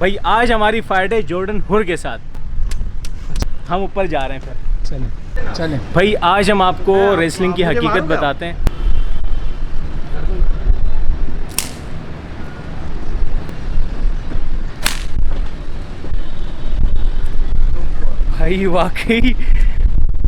भाई आज हमारी फाइट है जॉर्डन हुर के साथ। हम ऊपर जा रहे हैं फिर। चलें चलें भाई आज हम आपको रेसलिंग की हकीकत बताते हैं। भाई वाकई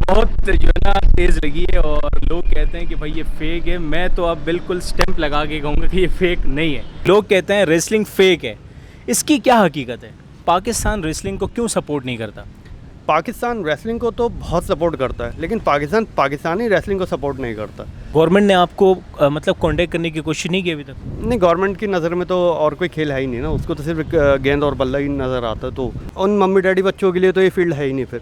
बहुत जो ना तेज़ लगी है और लोग कहते हैं कि भाई ये फेक है। मैं तो अब बिल्कुल स्टैंप लगा के कहूँगा कि ये फेक नहीं है। लोग कहते हैं रेसलिंग फेक है, इसकी क्या हकीकत है? पाकिस्तान रेसलिंग को क्यों सपोर्ट नहीं करता? पाकिस्तान रेसलिंग को तो बहुत सपोर्ट करता है, लेकिन पाकिस्तान पाकिस्तानी रेसलिंग को सपोर्ट नहीं करता। गवर्नमेंट ने आपको मतलब कांटेक्ट करने की कोशिश नहीं की अभी तक? नहीं, गवर्नमेंट की नज़र में तो और कोई खेल है ही नहीं ना, उसको तो सिर्फ एक गेंद और बल्ला ही नज़र आता है। तो उन मम्मी डैडी बच्चों के लिए तो ये फील्ड है ही नहीं फिर।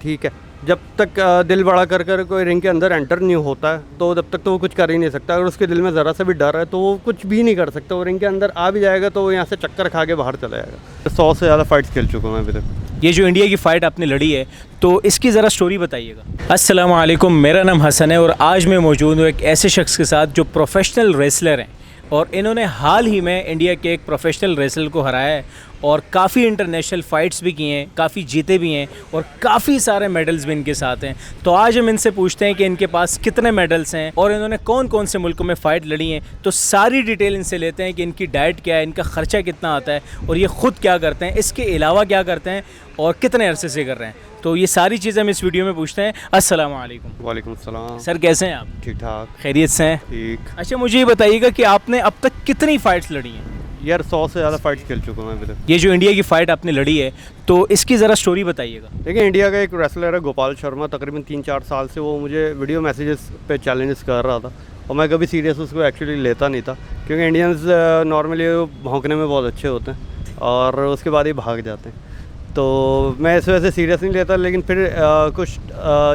ठीक है, जब तक दिल बड़ा कर कर कोई रिंग के अंदर एंटर नहीं होता है तो जब तक तो वो कुछ कर ही नहीं सकता। अगर उसके दिल में ज़रा सा भी डर है तो वो कुछ भी नहीं कर सकता। वो रिंग के अंदर आ भी जाएगा तो वो यहाँ से चक्कर खा के बाहर चला जाएगा। 100 से ज़्यादा फाइट्स खेल चुका हूँ मैं अभी तक। ये जो इंडिया की फ़ाइट आपने लड़ी है तो इसकी ज़रा स्टोरी बताइएगा। अस्सलाम वालेकुम, मेरा नाम हसन है और आज मैं मौजूद हूँ एक ऐसे शख्स के साथ जो प्रोफेशनल रेसलर हैं और इन्होंने हाल ही में इंडिया के एक प्रोफेशनल रेसलर को हराया है और काफ़ी इंटरनेशनल फ़ाइट्स भी किए हैं, काफ़ी जीते भी हैं और काफ़ी सारे मेडल्स भी इनके साथ हैं। तो आज हम इनसे पूछते हैं कि इनके पास कितने मेडल्स हैं और इन्होंने कौन कौन से मुल्कों में फ़ाइट लड़ी हैं। तो सारी डिटेल इनसे लेते हैं कि इनकी डाइट क्या है, इनका ख़र्चा कितना आता है और ये ख़ुद क्या करते हैं, इसके अलावा क्या करते हैं और कितने अरसे से कर रहे हैं। तो ये सारी चीज़ें हम इस वीडियो में पूछते हैं। अस्सलाम वालेकुम। वालेकुम अस्सलाम। सर कैसे हैं आप? ठीक ठाक, खैरियत से हैं? ठीक। अच्छा मुझे ये बताइएगा कि आपने अब तक कितनी फ़ाइट्स लड़ी हैं? यार 100 से ज़्यादा फाइट्स खेल चुका हूँ मैं अभी तक। ये जो इंडिया की फ़ाइट आपने लड़ी है तो इसकी ज़रा स्टोरी बताइएगा। देखिए, इंडिया का एक रेसलर है गोपाल शर्मा, तकरीबन 3-4 साल से वो मुझे वीडियो मैसेजेस पे चैलेंजेस कर रहा था और मैं कभी सीरियस उसको एक्चुअली लेता नहीं था, क्योंकि इंडियंस नॉर्मली भौंकने में बहुत अच्छे होते हैं और उसके बाद ही भाग जाते हैं। तो मैं इस वजह से सीरियस नहीं लेता, लेकिन फिर कुछ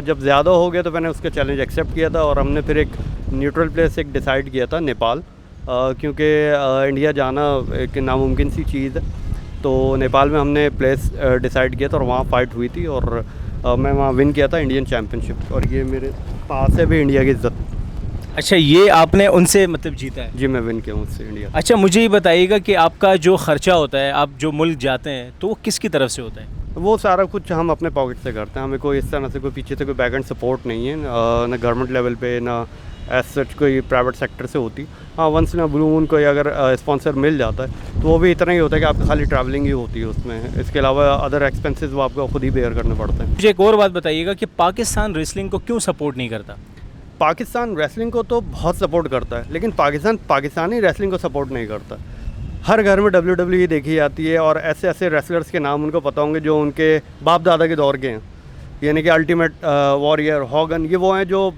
जब ज़्यादा हो गया तो मैंने उसका चैलेंज एक्सेप्ट किया था और हमने फिर एक न्यूट्रल प्लेस एक डिसाइड किया था, नेपाल, क्योंकि इंडिया जाना एक नामुमकिन सी चीज़ है। तो नेपाल में हमने प्लेस डिसाइड किया था और वहाँ फ़ाइट हुई थी और मैं वहाँ विन किया था इंडियन चैम्पियनशिप। और ये मेरे पास है भी इंडिया की इज़्ज़त। अच्छा, ये आपने उनसे मतलब जीता है? जी, मैं विन किया हूँ उससे इंडिया। अच्छा मुझे ये बताइएगा कि आपका जो ख़र्चा होता है, आप जो मुल्क जाते हैं तो वो किसकी तरफ से होता है? वो सारा कुछ हम अपने पॉकेट से करते हैं। हमें कोई इस तरह से कोई पीछे से कोई बैकएंड सपोर्ट नहीं है, ना गवर्नमेंट लेवल पे, ना एज सच कोई प्राइवेट सेक्टर से होती। हाँ, वंस ना ब्लू मून कोई अगर स्पॉन्सर मिल जाता है तो वो भी इतना ही होता है कि आपकी खाली ट्रैवलिंग ही होती है उसमें। इसके अलावा अदर एक्सपेंसेस वो आपको खुद ही बेयर करने पड़ते हैं। मुझे एक और बात बताइएगा कि पाकिस्तान रेसलिंग को क्यों सपोर्ट नहीं करता? पाकिस्तान रेसलिंग को तो बहुत सपोर्ट करता है, लेकिन पाकिस्तान पाकिस्तानी रेसलिंग को सपोर्ट नहीं करता। हर घर में WWE देखी जाती है और ऐसे ऐसे रेसलर्स के नाम उनको पता होंगे जो उनके बाप दादा के दौर के हैं, यानी कि अल्टीमेट वॉरियर, हॉगन, ये वो हैं जो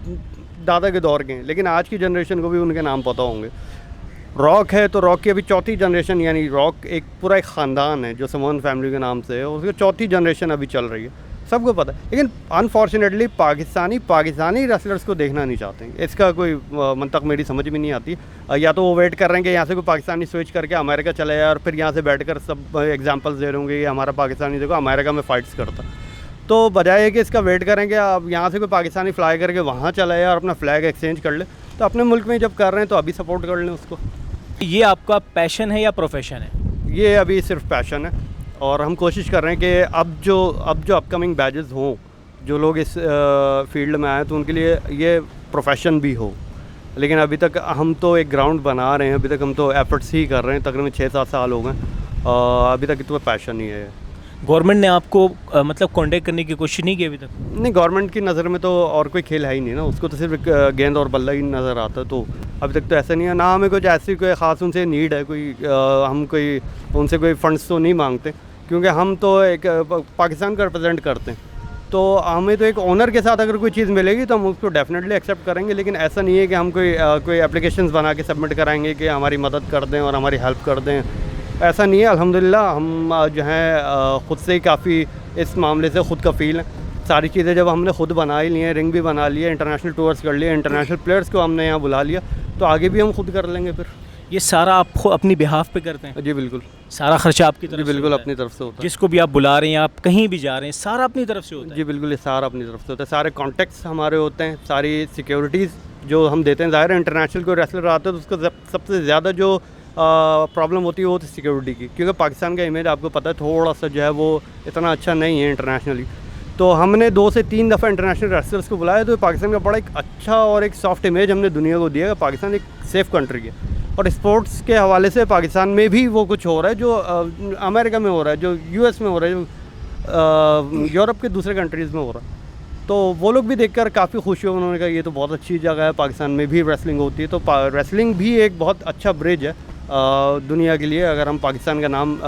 दादा के दौर के हैं, लेकिन आज की जनरेशन को भी उनके नाम पता होंगे। रॉक है तो रॉक की अभी 4थी जनरेशन, यानी रॉक एक पूरा एक ख़ानदान है जो समोन फैमिली के नाम से है, उसकी 4थी जनरेशन अभी चल रही है, सबको पता है। लेकिन अनफॉर्चुनेटली पाकिस्तानी रेसलर्स को देखना नहीं चाहते हैं। इसका कोई मंतक मेरी समझ में नहीं आती। या तो वो वेट कर रहे हैं कि यहाँ से कोई पाकिस्तानी स्विच करके अमेरिका चले जाए और फिर यहाँ से बैठकर सब एग्जांपल्स दे रहे होंगे, ये हमारा पाकिस्तानी देखो अमेरिका में फ़ाइट्स करता। तो बजाय कि इसका वेट करेंगे अब यहाँ से कोई पाकिस्तानी फ्लाई करके वहाँ चला जाए और अपना फ्लैग एक्सचेंज कर ले, तो अपने मुल्क में जब कर रहे हैं तो अभी सपोर्ट कर लें उसको। ये आपका पैशन है या प्रोफेशन है? ये अभी सिर्फ पैशन है और हम कोशिश कर रहे हैं कि अब जो अपकमिंग बैचेस हों, जो लोग इस फील्ड में आए तो उनके लिए ये प्रोफेशन भी हो। लेकिन अभी तक हम तो एक ग्राउंड बना रहे हैं, अभी तक हम तो एफर्ट्स ही कर रहे हैं। तकरीबन 6-7 साल हो गए, अभी तक तो पैशन ही है। गवर्नमेंट ने आपको मतलब कांटेक्ट करने की कोशिश नहीं की अभी तक? नहीं, गवर्नमेंट की नज़र में तो और कोई खेल है ही नहीं ना, उसको तो सिर्फ एक गेंद और बल्ला ही नज़र आता है। तो अभी तक तो ऐसा नहीं है, ना हमें कुछ ऐसी कोई ख़ास उनसे नीड है, हम कोई उनसे कोई फ़ंड्स तो नहीं मांगते, क्योंकि हम तो एक पाकिस्तान का रिप्रेजेंट करते हैं। तो हमें तो एक ओनर के साथ अगर कोई चीज़ मिलेगी तो हम उसको डेफिनेटली एक्सेप्ट करेंगे। लेकिन ऐसा नहीं है कि हम कोई एप्लीकेशंस बना के सबमिट कराएंगे कि हमारी मदद कर दें और हमारी हेल्प कर दें, ऐसा नहीं है। अल्हम्दुलिल्लाह हम जो हैं ख़ुद से ही काफ़ी इस मामले से ख़ुद कफ़ील हैं। सारी चीज़ें जब हमने खुद बना ही ली हैं, रिंग भी बना लिया, इंटरनेशनल टूर्स कर लिए, इंटरनेशनल प्लेयर्स को हमने यहाँ बुला लिया, तो आगे भी हम खुद कर लेंगे। फिर ये सारा आप अपनी बिहाफ पे करते हैं? जी बिल्कुल, सारा खर्चा आपकी तरफ से बिल्कुल होता है? अपनी तरफ से होता है। जिसको भी आप बुला रहे हैं, आप कहीं भी जा रहे हैं, सारा अपनी तरफ से होता है? जी बिल्कुल, ये सारा अपनी तरफ से होता है। सारे कॉन्टैक्ट्स हमारे होते हैं, सारी सिक्योरिटीज़ जो हम देते हैं। ज़ाहिर है इंटरनेशनल कोई रेसलर आता है तो उसको सबसे ज़्यादा जो प्रॉब्लम होती है वो थी सिक्योरिटी की, क्योंकि पाकिस्तान का इमेज आपको पता है थोड़ा सा जो है वो इतना अच्छा नहीं है इंटरनेशनली। तो हमने 2 से 3 दफ़ा इंटरनेशनल रेसलर्स को बुलाया, तो पाकिस्तान का बड़ा एक अच्छा और एक सॉफ्ट इमेज हमने दुनिया को दिया कि पाकिस्तान एक सेफ़ कंट्री है। और स्पोर्ट्स के हवाले से पाकिस्तान में भी वो कुछ हो रहा है जो अमेरिका में हो रहा है, जो यूएस में हो रहा है, जो यूरोप के दूसरे कंट्रीज़ में हो रहा है। तो वो लोग भी देखकर काफ़ी खुश हुए, उन्होंने कहा ये तो बहुत अच्छी जगह है, पाकिस्तान में भी रेसलिंग होती है। तो रेसलिंग भी एक बहुत अच्छा ब्रिज है दुनिया के लिए, अगर हम पाकिस्तान का नाम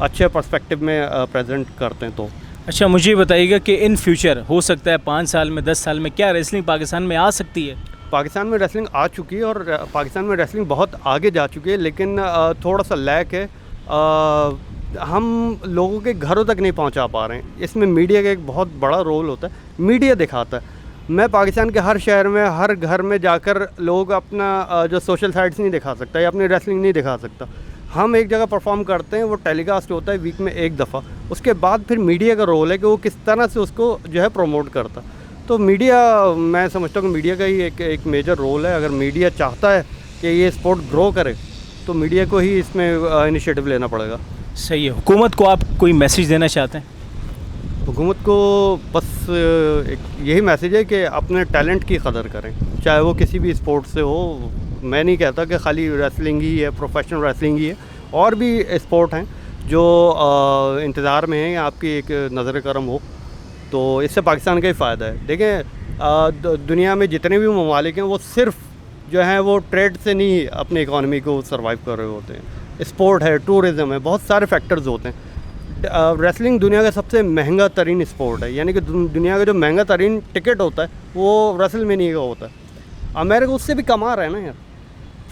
अच्छे पर्सपेक्टिव में प्रेजेंट करते हैं तो। अच्छा, मुझे ये बताइएगा कि इन फ्यूचर हो सकता है 5 साल में, 10 साल में, क्या रेसलिंग पाकिस्तान में आ सकती है? पाकिस्तान में रेसलिंग आ चुकी है और पाकिस्तान में रेसलिंग बहुत आगे जा चुकी है, लेकिन थोड़ा सा लैक है, हम लोगों के घरों तक नहीं पहुंचा पा रहे हैं। इसमें मीडिया का एक बहुत बड़ा रोल होता है, मीडिया दिखाता है। मैं पाकिस्तान के हर शहर में, हर घर में जाकर लोग अपना जो सोशल साइट्स नहीं दिखा सकता या अपनी रेसलिंग नहीं दिखा सकता। हम एक जगह परफॉर्म करते हैं, वो टेलीकास्ट होता है वीक में 1 दफ़ा, उसके बाद फिर मीडिया का रोल है कि वो किस तरह से उसको जो है प्रमोट करता। तो मीडिया, मैं समझता हूँ कि मीडिया का ही एक मेजर रोल है। अगर मीडिया चाहता है कि ये स्पोर्ट ग्रो करे तो मीडिया को ही इसमें इनिशिएटिव लेना पड़ेगा। सही है। हुकूमत को आप कोई मैसेज देना चाहते हैं? हुकूमत को बस एक यही मैसेज है कि अपने टैलेंट की कदर करें, चाहे वो किसी भी स्पोर्ट से हो। मैं नहीं कहता कि खाली रेसलिंग ही है, प्रोफेशनल रेसलिंग ही है, और भी स्पोर्ट हैं जो इंतज़ार में हैं आपकी एक नज़र करम हो, तो इससे पाकिस्तान का ही फ़ायदा है। देखें दुनिया में जितने भी ममालिक हैं वो सिर्फ जो है वो ट्रेड से नहीं अपनी इकॉनमी को सर्वाइव कर रहे होते हैं। स्पोर्ट है, टूरिज़म है, बहुत सारे फैक्टर्स होते हैं। रेसलिंग दुनिया का सबसे महंगा तरीन स्पोर्ट है, यानी कि दुनिया का जो महंगा तरीन टिकट होता है वो रेसलमेनिया का होता है। अमेरिका उससे भी कमा रहा है ना यार।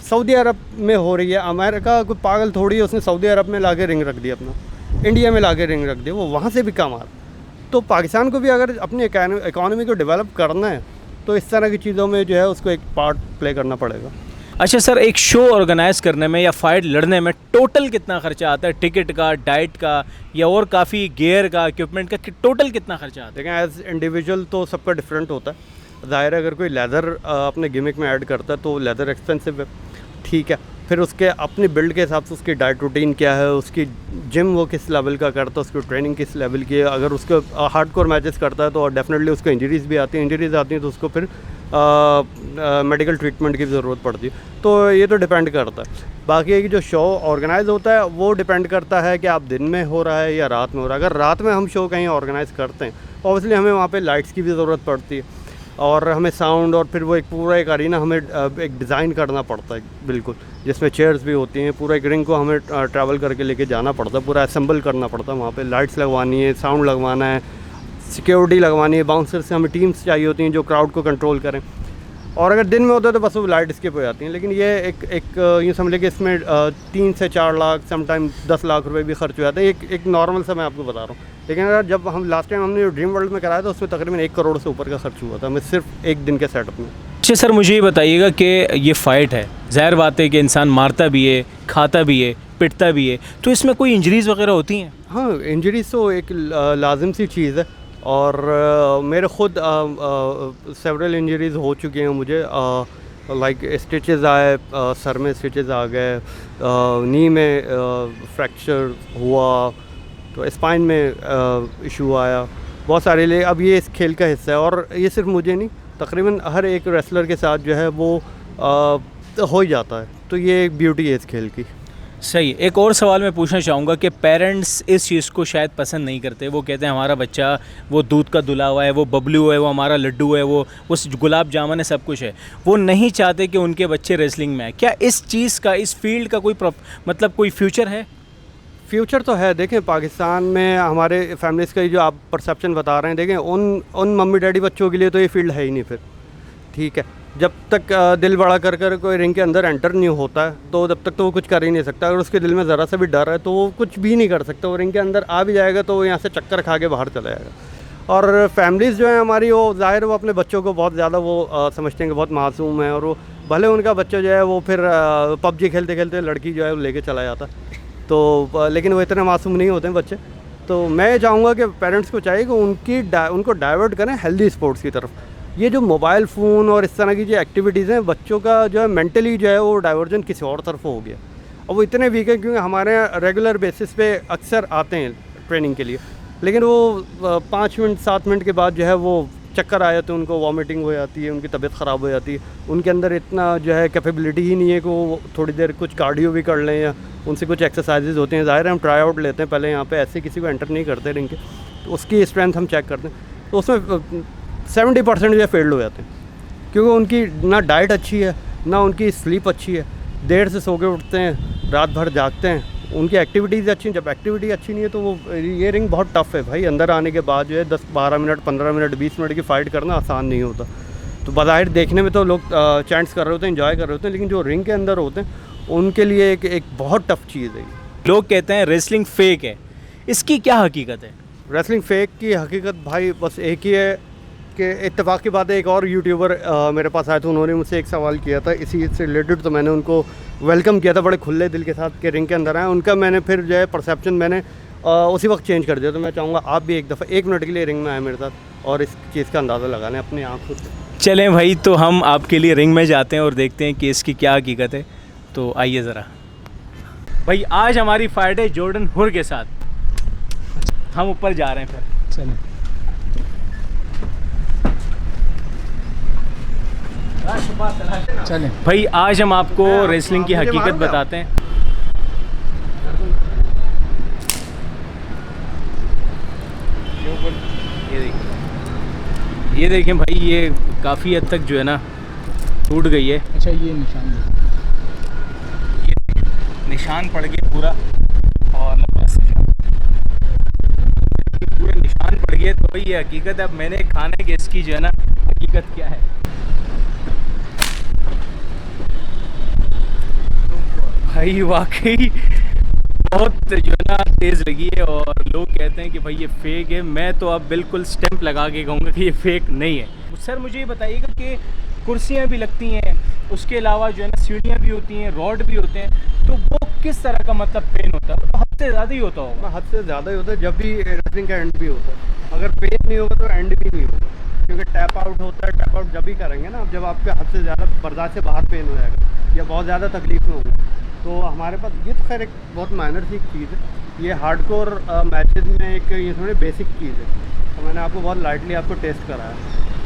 सऊदी अरब में हो रही है, अमेरिका कोई पागल थोड़ी है, उसने सऊदी अरब में लाके रिंग रख दिया, अपना इंडिया में लाके रिंग रख दिया, वो वहाँ से भी कमा रहा। तो पाकिस्तान को भी अगर अपनी इकॉनमी को डेवलप करना है तो इस तरह की चीज़ों में जो है उसको एक पार्ट प्ले करना पड़ेगा। अच्छा सर, एक शो ऑर्गेनाइज करने में या फाइट लड़ने में टोटल कितना खर्चा आता है? टिकट का, डाइट का, या और काफ़ी गेयर का, इक्विपमेंट का, टोटल कितना खर्चा आता है? देखें, एज इंडिविजुअल तो सबका डिफरेंट होता है। ज़ाहिर है अगर कोई लेदर अपने गिमिक में ऐड करता है तो लेदर एक्सपेंसिव है, ठीक है। फिर उसके अपनी बिल्ड के हिसाब से उसकी डाइट रूटीन क्या है, उसकी जिम वो किस लेवल का करता है, उसकी ट्रेनिंग किस लेवल की है। अगर उसको हार्डकोर मैचेस करता है तो डेफिनेटली उसको इंजरीज़ भी आती हैं, इंजरीज़ आती हैं तो उसको फिर मेडिकल ट्रीटमेंट की ज़रूरत पड़ती है। तो ये तो डिपेंड करता है। बाकी है कि जो शो ऑर्गेनाइज होता है वो डिपेंड करता है कि आप दिन में हो रहा है या रात में हो रहा है। अगर रात में हम शो कहीं ऑर्गेनाइज़ करते हैं ऑब्वियसली हमें वहाँ पे लाइट्स की भी ज़रूरत पड़ती है, और हमें साउंड, और फिर वो एक पूरा एक अरीना हमें एक डिज़ाइन करना पड़ता है बिल्कुल, जिसमें चेयर्स भी होती हैं। पूरा एक रिंग को हमें ट्रैवल करके लेके जाना पड़ता है, पूरा असेंबल करना पड़ता है। वहाँ पे लाइट्स लगवानी है, साउंड लगवाना है, सिक्योरिटी लगवानी है, बाउंसर से हमें टीम्स चाहिए होती हैं जो क्राउड को कंट्रोल करें। और अगर दिन में होता है तो बस वो लाइट स्किप हो जाती हैं। लेकिन ये एक यूँ समझ कि इसमें 3 से 4 लाख, समटाइम 10 लाख रुपए भी खर्च हो जाते हैं। एक नॉर्मल सा मैं आपको बता रहा हूँ। लेकिन अगर जब हम लास्ट टाइम हमने ड्रीम वर्ल्ड में कराया था उसमें तकरीबन 1 करोड़ से ऊपर का खर्च हुआ था हमें सिर्फ एक दिन के सेटअप में। अच्छा सर, मुझे ये बताइएगा कि ये फ़ाइट है, ज़ाहिर बात है कि इंसान मारता भी है, खाता भी है, पिटता भी है, तो इसमें कोई इंजरीज़ वगैरह होती हैं? हाँ, इंजरीज तो एक लाजिम सी चीज़ है, और मेरे ख़ुद सेवरल इंजरीज़ हो चुकी हैं मुझे। लाइक स्टिचेस आए, सर में स्टिचेस आ गए, नी में फ्रैक्चर हुआ, तो स्पाइन में इशू आया, बहुत सारे लिए। अब ये इस खेल का हिस्सा है, और ये सिर्फ मुझे नहीं, तकरीबन हर एक रेसलर के साथ जो है वो हो ही जाता है। तो ये एक ब्यूटी है इस खेल की। सही। एक और सवाल मैं पूछना चाहूँगा कि पेरेंट्स इस चीज़ को शायद पसंद नहीं करते। वो कहते हैं हमारा बच्चा वो दूध का दुला हुआ है, वो बबलू है, वो हमारा लड्डू है, वो गुलाब जामुन है, सब कुछ है। वो नहीं चाहते कि उनके बच्चे रेसलिंग में आए। क्या इस चीज़ का, इस फील्ड का कोई मतलब कोई फ्यूचर है? फ्यूचर तो है। देखें, पाकिस्तान में हमारे फैमिलीज़ का जो आप परसेप्शन बता रहे हैं, देखें उन मम्मी डैडी बच्चों के लिए तो ये फील्ड है ही नहीं फिर, ठीक है। जब तक दिल बड़ा कर कोई रिंग के अंदर एंटर नहीं होता है तो जब तक तो वो कुछ कर ही नहीं सकता। अगर उसके दिल में ज़रा सा भी डर है तो वो कुछ भी नहीं कर सकता। वो रिंग के अंदर आ भी जाएगा तो वो यहाँ से चक्कर खा के बाहर चला जाएगा। और फैमिलीज़ जो है हमारी, वो ज़ाहिर वो अपने बच्चों को बहुत ज़्यादा वो समझते हैं कि बहुत मासूम है, और वो भले उनका बच्चा जो है वो फिर पबजी खेलते खेलते लड़की जो है वो लेके चला जाता, तो लेकिन वो इतने मासूम नहीं होते हैं बच्चे। तो मैं चाहूँगा कि पेरेंट्स को चाहिए कि उनको डाइवर्ट करें हेल्दी स्पोर्ट्स की तरफ। ये जो मोबाइल फ़ोन और इस तरह की जो एक्टिविटीज़ हैं, बच्चों का जो है मेंटली जो है वो डाइवर्जन किसी और तरफ हो गया। और वो इतने वीक हैं क्योंकि हमारे यहाँ रेगुलर बेसिस पे अक्सर आते हैं ट्रेनिंग के लिए, लेकिन वो 5 मिनट 7 मिनट के बाद जो है वो चक्कर आ जाते हैं, उनको वॉमिटिंग हो जाती है, उनकी तबीयत ख़राब हो जाती है, उनके अंदर इतना जो है कैपेबिलिटी ही नहीं है कि वो थोड़ी देर कुछ कार्डियो भी कर लें या उनसे कुछ एक्सरसाइजेज होते हैं। ज़ाहिर है हम ट्राई आउट लेते हैं पहले, यहाँ पे ऐसे किसी को एंटर नहीं करते रिंग के, तो उसकी स्ट्रेंथ हम चेक करते हैं, तो उसमें 70% जो है फेल्ड हो जाते हैं क्योंकि उनकी ना डाइट अच्छी है ना उनकी स्लीप अच्छी है, देर से सो के उठते हैं, रात भर जागते हैं, उनकी एक्टिविटीज़ अच्छी हैं। जब एक्टिविटी अच्छी नहीं है तो वो ये रिंग बहुत टफ़ है भाई, अंदर आने के बाद जो है 10-12 मिनट 15 मिनट 20 मिनट की फ़ाइट करना आसान नहीं होता। तो बाहर देखने में तो लोग चैंट्स कर रहे होते हैं, इन्जॉय कर रहे होते हैं, लेकिन जो रिंग के अंदर होते हैं उनके लिए एक बहुत टफ़ चीज़ है। लोग कहते हैं रेसलिंग फेक है, इसकी क्या हकीकत है? रेसलिंग फेक की हकीकत भाई बस एक ही है कि इत्तेफाक की बात है, एक और यूट्यूबर मेरे पास आए थे, उन्होंने मुझसे एक सवाल किया था इसी से रिलेटेड, तो मैंने उनको वेलकम किया था बड़े खुले दिल के साथ कि रिंग के अंदर आए। उनका मैंने फिर जो है परसेप्शन मैंने उसी वक्त चेंज कर दिया। तो मैं चाहूँगा आप भी एक दफ़ा 1 मिनट के लिए रिंग में आए मेरे साथ और इस चीज़ का अंदाज़ा लगा लें अपनी आँखों से। चलें भाई, तो हम आपके लिए रिंग में जाते हैं और देखते हैं कि इसकी क्या हकीकत है। तो आइए ज़रा भाई, आज हमारी फाइट है जॉर्डन हुर के साथ, हम ऊपर जा रहे हैं फिर। चलें चलें भाई, आज हम आपको रेसलिंग की हकीकत बताते हैं। ये देखें भाई, ये काफ़ी हद तक जो है ना टूट गई है। अच्छा, ये निशान पड़ गया पूरा, और पूरे निशान पड़ गए। तो भाई ये हकीकत है। अब मैंने खाने के इसकी जो है ना हकीकत क्या है, भाई वाकई बहुत जो है ना तेज़ लगी है, और लोग कहते हैं कि भाई ये फेक है। मैं तो अब बिल्कुल स्टैंप लगा के कहूँगा कि ये फेक नहीं है। सर मुझे ये बताइएगा कि कुर्सियाँ भी लगती हैं, उसके अलावा जो है ना सीढ़ियाँ भी होती हैं, रॉड भी होते हैं, तो वो किस तरह का मतलब पेन होता है? वो तो हद से ज़्यादा ही होता होगा। हद से ज़्यादा ही होता है जब भी रेसलिंग का एंड भी होता है। अगर पेन नहीं होगा तो एंड भी नहीं होगा, क्योंकि टैप आउट होता है। टैप आउट जब भी करेंगे ना, जब आपके हद से ज़्यादा बर्दाश्त से बाहर पेन हो जाएगा या बहुत ज़्यादा तकलीफ में होगी, तो हमारे पास ये तो खैर एक बहुत माइनर सी चीज़ है। ये हार्डकोर मैचेस में एक ये थोड़ी बेसिक चीज़ है, तो मैंने आपको बहुत लाइटली आपको टेस्ट कराया।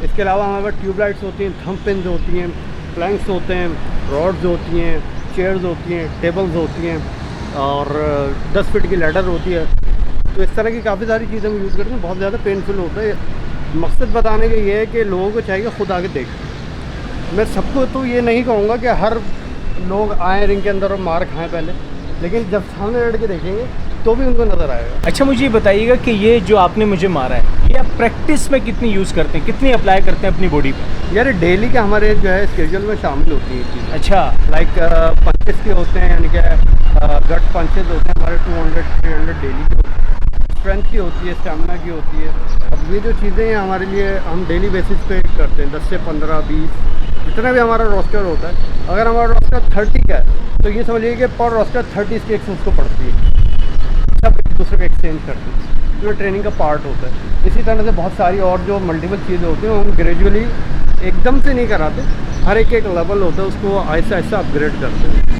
इसके अलावा हमारे पास ट्यूबलाइट्स होती हैं, थंब पिन्स होती हैं, प्लैंक्स होते हैं, रॉड्स होती हैं, चेयर्स होती हैं, टेबल्स होती हैं, और 10 फीट की लैडर होती है। तो इस तरह की काफ़ी सारी चीज़ें हम यूज़ करते हैं। बहुत ज़्यादा पेनफुल होता है। मकसद बताने का ये है कि लोगों को चाहिए खुद आगे देखें। मैं सबको तो ये नहीं कहूँगा कि हर लोग आए रिंग के अंदर और मार खाएं पहले, लेकिन जब सामने लड़ के देखेंगे तो भी उनको नज़र आएगा। अच्छा, मुझे ये बताइएगा कि ये जो आपने मुझे मारा है, ये आप प्रैक्टिस में कितनी यूज़ करते हैं, कितनी अप्लाई करते हैं अपनी बॉडी पे? यार डेली के हमारे जो है स्केड्यूल में शामिल होती है चीज़। अच्छा, लाइक पंचेस के होते हैं, यानी कि गट पंचेस होते हैं हमारे 200-300 डेली के होते हैं, स्ट्रेंथ की होती है, स्टेमिना की होती है। अब ये जो चीज़ें हैं हमारे लिए हम डेली बेसिस पे करते हैं, 10 से 15 20 जितना भी हमारा रोस्टर होता है। अगर हमारा रोस्टर 30 का है तो ये समझिए कि पर रोस्टर 30 स्टेक्स उसको पड़ती है, सब एक दूसरे को एक्सचेंज करते हैं, जो ट्रेनिंग का पार्ट होता है। इसी तरह से बहुत सारी और जो मल्टीपल चीज़ें होती हैं हम ग्रेजुअली एकदम से नहीं कराते, हर एक लेवल होता है, उसको आहिस्ता आहिस्ता अपग्रेड करते हैं।